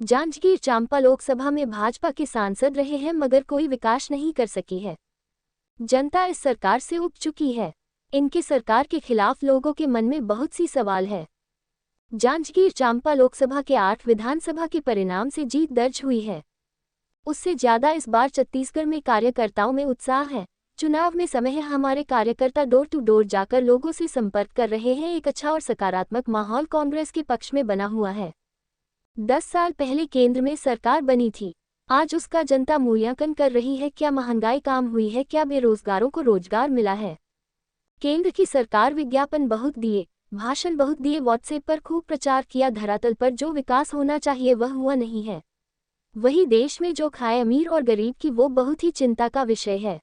जांजगीर चांपा लोकसभा में भाजपा के सांसद रहे हैं मगर कोई विकास नहीं कर सकी है। जनता इस सरकार से उब चुकी है। इनकी सरकार के खिलाफ लोगों के मन में बहुत सी सवाल है। जांजगीर चांपा लोकसभा के 8 विधानसभा के परिणाम से जीत दर्ज हुई है। उससे ज्यादा इस बार छत्तीसगढ़ में कार्यकर्ताओं में उत्साह है। चुनाव में समय है, हमारे कार्यकर्ता डोर टू डोर जाकर लोगों से संपर्क कर रहे हैं। एक अच्छा और सकारात्मक माहौल कांग्रेस के पक्ष में बना हुआ है। 10 साल पहले केंद्र में सरकार बनी थी, आज उसका जनता मूल्यांकन कर रही है। क्या महंगाई कम हुई है? क्या बेरोजगारों को रोजगार मिला है? केंद्र की सरकार विज्ञापन बहुत दिए, भाषण बहुत दिए, व्हाट्सएप पर खूब प्रचार किया, धरातल पर जो विकास होना चाहिए वह हुआ नहीं है। वही देश में जो खाए अमीर और गरीब की, वो बहुत ही चिंता का विषय है।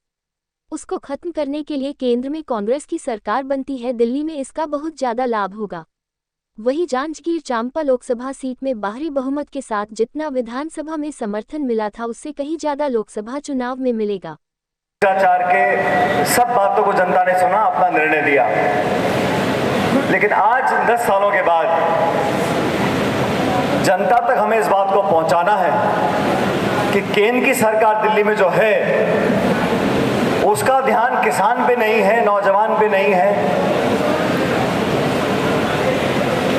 उसको खत्म करने के लिए केंद्र में कांग्रेस की सरकार बनती है, दिल्ली में इसका बहुत ज्यादा लाभ होगा। वही जांजगीर चांपा लोकसभा सीट में बाहरी बहुमत के साथ जितना विधानसभा में समर्थन मिला था उससे कहीं ज्यादा लोकसभा चुनाव में मिलेगा। भ्रष्टाचार के सब बातों को जनता ने सुना, अपना निर्णय दिया, लेकिन आज 10 सालों के बाद जनता तक हमें इस बात को पहुंचाना है कि केंद्र की सरकार दिल्ली में जो है उसका ध्यान किसान पे नहीं है, नौजवान पे नहीं है।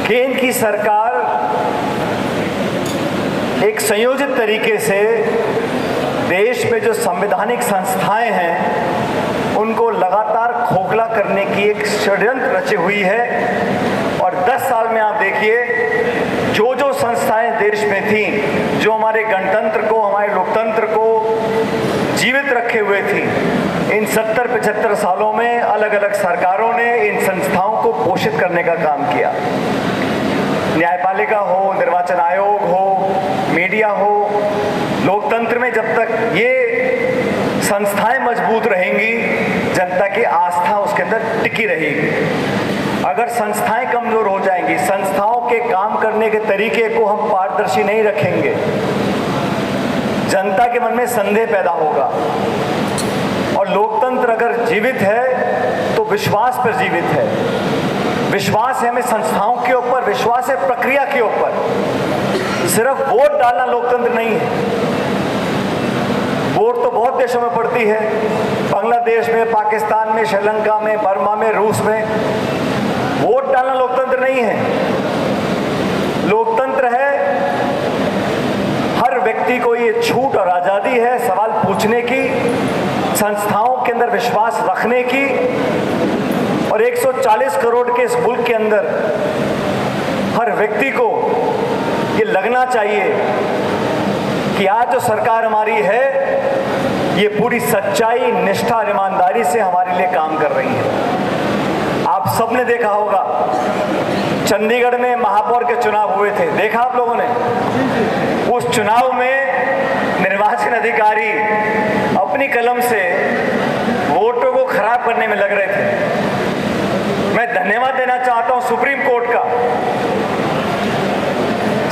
केंद्र की सरकार एक संयोजित तरीके से देश में जो संवैधानिक संस्थाएं हैं उनको लगातार खोखला करने की एक षड्यंत्र रची हुई है। और 10 साल में आप देखिए जो जो संस्थाएं देश में थी, जो हमारे गणतंत्र को, हमारे लोकतंत्र को जीवित रखे हुए थी, इन 70-75 सालों में अलग अलग सरकारों ने इन संस्थाओं को पोषित करने का काम किया। न्यायपालिका हो, निर्वाचन आयोग हो, मीडिया हो, लोकतंत्र में जब तक ये संस्थाएं मजबूत रहेंगी, जनता की आस्था उसके अंदर टिकी रहेगी। अगर संस्थाएं कमजोर हो जाएंगी, संस्थाओं के काम करने के तरीके को हम पारदर्शी नहीं रखेंगे, जनता के मन में संदेह पैदा होगा। और लोकतंत्र अगर जीवित है तो विश्वास पर जीवित है। विश्वास है हमें संस्थाओं के ऊपर, विश्वास है प्रक्रिया के ऊपर। सिर्फ वोट डालना लोकतंत्र नहीं है। वोट तो बहुत देशों में पड़ती है, बांग्लादेश में, पाकिस्तान में, श्रीलंका में, बर्मा में, रूस में। वोट डालना लोकतंत्र नहीं है। लोकतंत्र है हर व्यक्ति को ये छूट और आजादी है सवाल पूछने की, संस्थाओं के अंदर विश्वास रखने की। और 140 करोड़ के इस मुल्क के अंदर हर व्यक्ति को ये लगना चाहिए कि आज जो सरकार हमारी है ये पूरी सच्चाई, निष्ठा और ईमानदारी से हमारे लिए काम कर रही है। आप सबने देखा होगा चंडीगढ़ में महापौर के चुनाव हुए थे, देखा आप लोगों ने? उस चुनाव में निर्वाचन अधिकारी अपनी कलम से वोटों को खराब करने में लग रहे थे। मैं धन्यवाद देना चाहता हूं सुप्रीम कोर्ट का।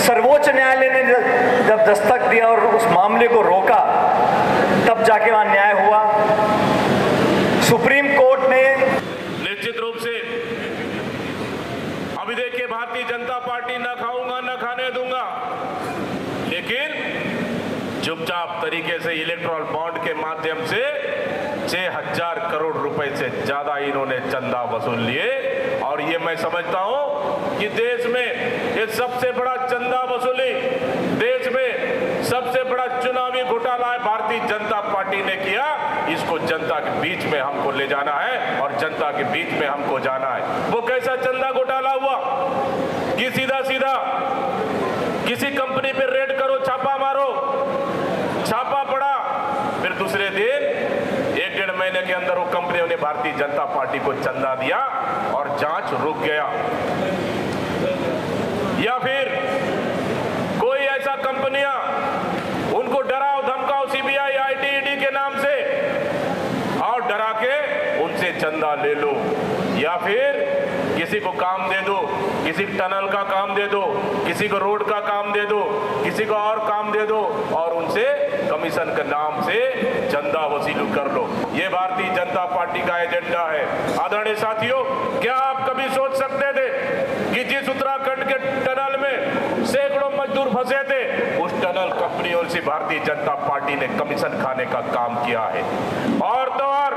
सर्वोच्च न्यायालय ने जब दस्तक दिया और उस मामले को रोका, तब जाके वहां न्याय हुआ। सुप्रीम कोर्ट ने निश्चित रूप से अभी देखिए, भारतीय जनता पार्टी ना खाऊंगा ना खाने दूंगा, लेकिन चुपचाप तरीके से इलेक्टोरल बॉन्ड के माध्यम से 6000 करोड़ रुपए से ज्यादा इन्होंने चंदा वसूल लिए। और ये मैं समझता हूं कि देश में ये सबसे बड़ा चंदा वसूली, देश में सबसे बड़ा चुनावी घोटाला है भारतीय जनता पार्टी ने किया। इसको जनता के बीच में हमको ले जाना है और जनता के बीच में हमको जाना है। वो कैसा चंदा घोटाला हुआ कि सीधा सीधा किसी कंपनी पे रेड करो, छापा मारो, छापा पड़ा, फिर दूसरे दिन 1-1.5 महीने के अंदर वो कंपनियों ने भारतीय जनता पार्टी को चंदा दिया और जांच रुक गया। या फिर कोई ऐसा कंपनियां उनको डराओ धमकाओ सीबीआई ITED के नाम से और डरा के उनसे चंदा ले लो, या फिर किसी को काम दे दो, किसी टनल का काम दे दो, किसी को रोड का काम दे दो, किसी को और काम दे दो और उनसे कमीशन कमीशन के नाम से चंदा वसूल कर लो। ये भारतीय जनता पार्टी का एजेंडा है। आदरणीय साथियों, क्या आप कभी सोच सकते थे कि जिस उत्तराखंड के टनल में सैकड़ों मजदूर फंसे थे, उस टनल कंपनी और से भारतीय जनता पार्टी ने कमीशन खाने का काम किया है। और तो और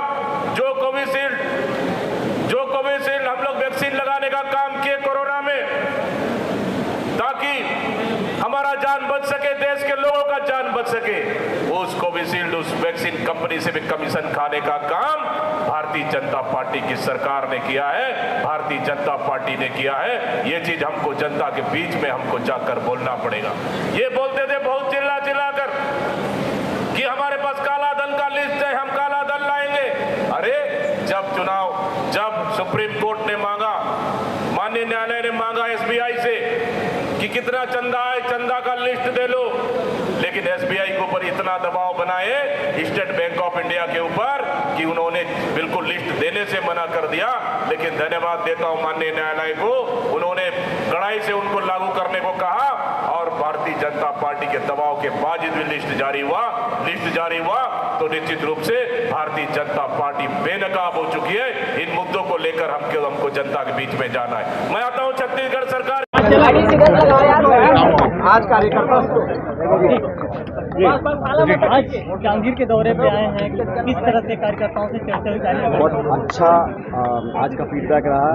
जो कोविशील्ड हम लोग वैक्सीन लगाने का काम किए कोरोना में, ताकि हमारा जान बच सके, देश के लोगों का जान बच सके, उस कोविशील्ड उस वैक्सीन कंपनी से भी कमीशन खाने का काम भारतीय जनता पार्टी की सरकार ने किया है, भारतीय जनता पार्टी ने किया है। ये चीज हमको जनता के बीच में हमको जाकर बोलना पड़ेगा। ये बोलते थे बहुत चिल्ला कर कि हमारे पास काला धन का लिस्ट है, हम काला धन लाएंगे। अरे जब सुप्रीम कोर्ट ने मांगा, माननीय न्यायालय ने मांगा एसबीआई से कि कितना चंदा है, चंदा का लिस्ट दे लो, लेकिन एसबीआई के ऊपर इतना दबाव बनाए स्टेट बैंक ऑफ इंडिया के ऊपर कि उन्होंने बिल्कुल लिस्ट देने से मना कर दिया। लेकिन धन्यवाद देता हूं माननीय न्यायालय को, उन्होंने कड़ाई से उनको लागू करने को कहा और भारतीय जनता पार्टी के दबाव के बावजूद भी लिस्ट जारी हुआ। तो निश्चित रूप से भारतीय जनता पार्टी बेनकाब हो चुकी है। इन मुद्दों को लेकर हमको जनता के बीच में जाना है। मैं आता हूं छत्तीसगढ़ सरकार आज कार्यकर्ता आज जांजगीर के दौरे पे आए हैं, किस तरह से कार्यकर्ताओं से चर्चा हुई? बहुत अच्छा आज का फीडबैक रहा।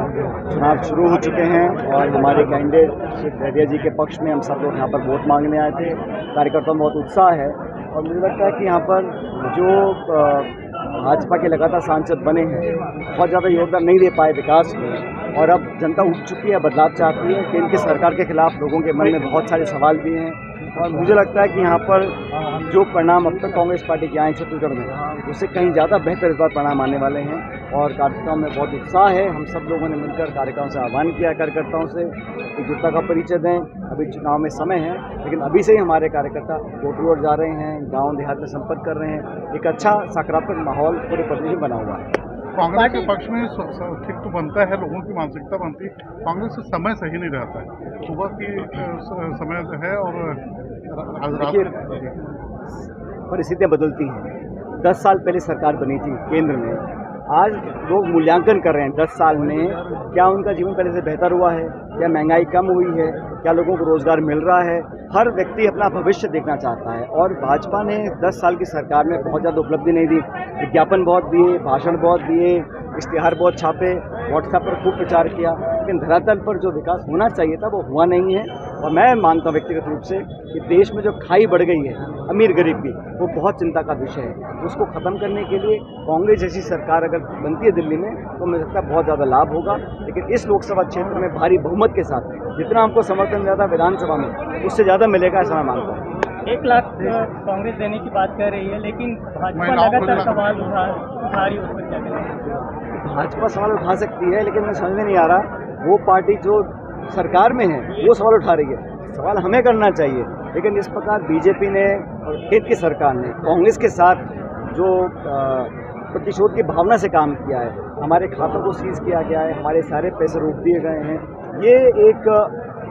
चुनाव शुरू हो चुके हैं और हमारे कैंडिडेट श्री डहरिया जी के पक्ष में हम सब लोग यहाँ पर वोट मांगने आए थे। कार्यकर्ताओं में बहुत उत्साह है और मुझे लगता है कि यहाँ पर जो भाजपा के लगातार सांसद बने हैं, बहुत ज़्यादा योगदान नहीं दे पाए विकास में, और अब जनता उठ चुकी है, बदलाव चाहती है। कि इनकी सरकार के खिलाफ लोगों के मन में बहुत सारे सवाल भी हैं और मुझे लगता है कि यहाँ पर जो परिणाम अब तक कांग्रेस पार्टी के आए छत्तीसगढ़ में, उससे कहीं ज़्यादा बेहतर इस बार परिणाम आने वाले हैं और कार्यकर्ताओं में बहुत उत्साह है। हम सब लोगों ने मिलकर कार्यकर्ताओं से आह्वान किया, कार्यकर्ताओं से एकजुटता का परिचय दें। अभी चुनाव में समय है, लेकिन अभी से ही हमारे कार्यकर्ता रोड रोड जा रहे हैं, गाँव देहात में संपर्क कर रहे हैं। एक अच्छा सकारात्मक माहौल पूरे प्रदेश में बना हुआ है। कांग्रेस के पक्ष में ठीक तो बनता है, लोगों की मानसिकता बनती है। कांग्रेस से समय सही नहीं रहता है, सुबह की समय है और परिस्थितियाँ बदलती हैं। 10 साल पहले सरकार बनी थी केंद्र में, आज लोग मूल्यांकन कर रहे हैं 10 साल में क्या उनका जीवन पहले से बेहतर हुआ है, क्या महंगाई कम हुई है, क्या लोगों को रोजगार मिल रहा है। हर व्यक्ति अपना भविष्य देखना चाहता है और भाजपा ने 10 साल की सरकार में बहुत ज़्यादा उपलब्धि नहीं दी। विज्ञापन बहुत दिए, भाषण बहुत दिए, इश्तिहार बहुत छापे, व्हाट्सएप पर खूब प्रचार किया, लेकिन धरातल पर जो विकास होना चाहिए था वो हुआ नहीं है। और मैं मानता हूँ व्यक्तिगत रूप से कि देश में जो खाई बढ़ गई है अमीर गरीब की, वो बहुत चिंता का विषय है। उसको ख़त्म करने के लिए कांग्रेस जैसी सरकार अगर बनती है दिल्ली में तो मुझे लगता है बहुत ज़्यादा लाभ होगा। लेकिन इस लोकसभा क्षेत्र में भारी बहुमत के साथ जितना हमको समर्थन मिला था विधानसभा में, उससे ज़्यादा मिलेगा ऐसा मैं मानता हूँ। 1 लाख कांग्रेस देने की बात कर रही है, लेकिन भाजपा लगातार सवाल उठा रही है, उस पर क्या करें? भाजपा सवाल उठा सकती है, लेकिन मुझे समझ में नहीं आ रहा वो पार्टी जो सरकार में है वो सवाल उठा रही है। सवाल हमें करना चाहिए, लेकिन इस प्रकार बीजेपी ने और केंद्र की सरकार ने कांग्रेस के साथ जो प्रतिशोध की भावना से काम किया है, हमारे खातों को सीज किया गया है, हमारे सारे पैसे रोक दिए गए हैं, ये एक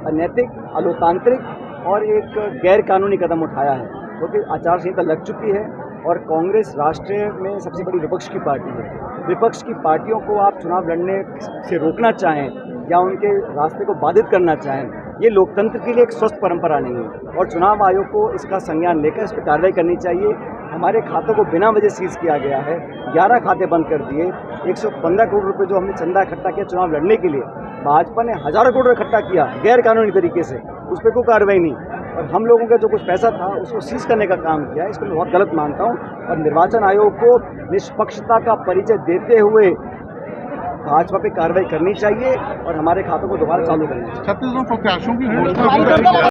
अनैतिक, अलोकतांत्रिक और एक गैर कानूनी कदम उठाया है, क्योंकि आचार संहिता लग चुकी है और कांग्रेस राष्ट्र में सबसे बड़ी विपक्ष की पार्टी है। विपक्ष की पार्टियों को आप चुनाव लड़ने से रोकना चाहें या उनके रास्ते को बाधित करना चाहें, ये लोकतंत्र के लिए एक स्वस्थ परंपरा नहीं है और चुनाव आयोग को इसका संज्ञान लेकर इस पर कार्रवाई करनी चाहिए। हमारे खातों को बिना वजह सीज किया गया है, 11 खाते बंद कर दिए, 115 करोड़ रुपए जो हमने चंदा इकट्ठा किया चुनाव लड़ने के लिए, भाजपा ने हजारों करोड़ इकट्ठा किया गैर कानूनी तरीके से, उस पर कोई कार्रवाई नहीं। और हम लोगों का जो कुछ पैसा था उसको सीज करने का काम किया, इसको मैं बहुत गलत मानता हूँ। और निर्वाचन आयोग को निष्पक्षता का परिचय देते हुए भाजपा पे कार्रवाई करनी चाहिए और हमारे खातों को दोबारा चालू करना चाहिए। छत्तीसगढ़ प्रत्याशियों की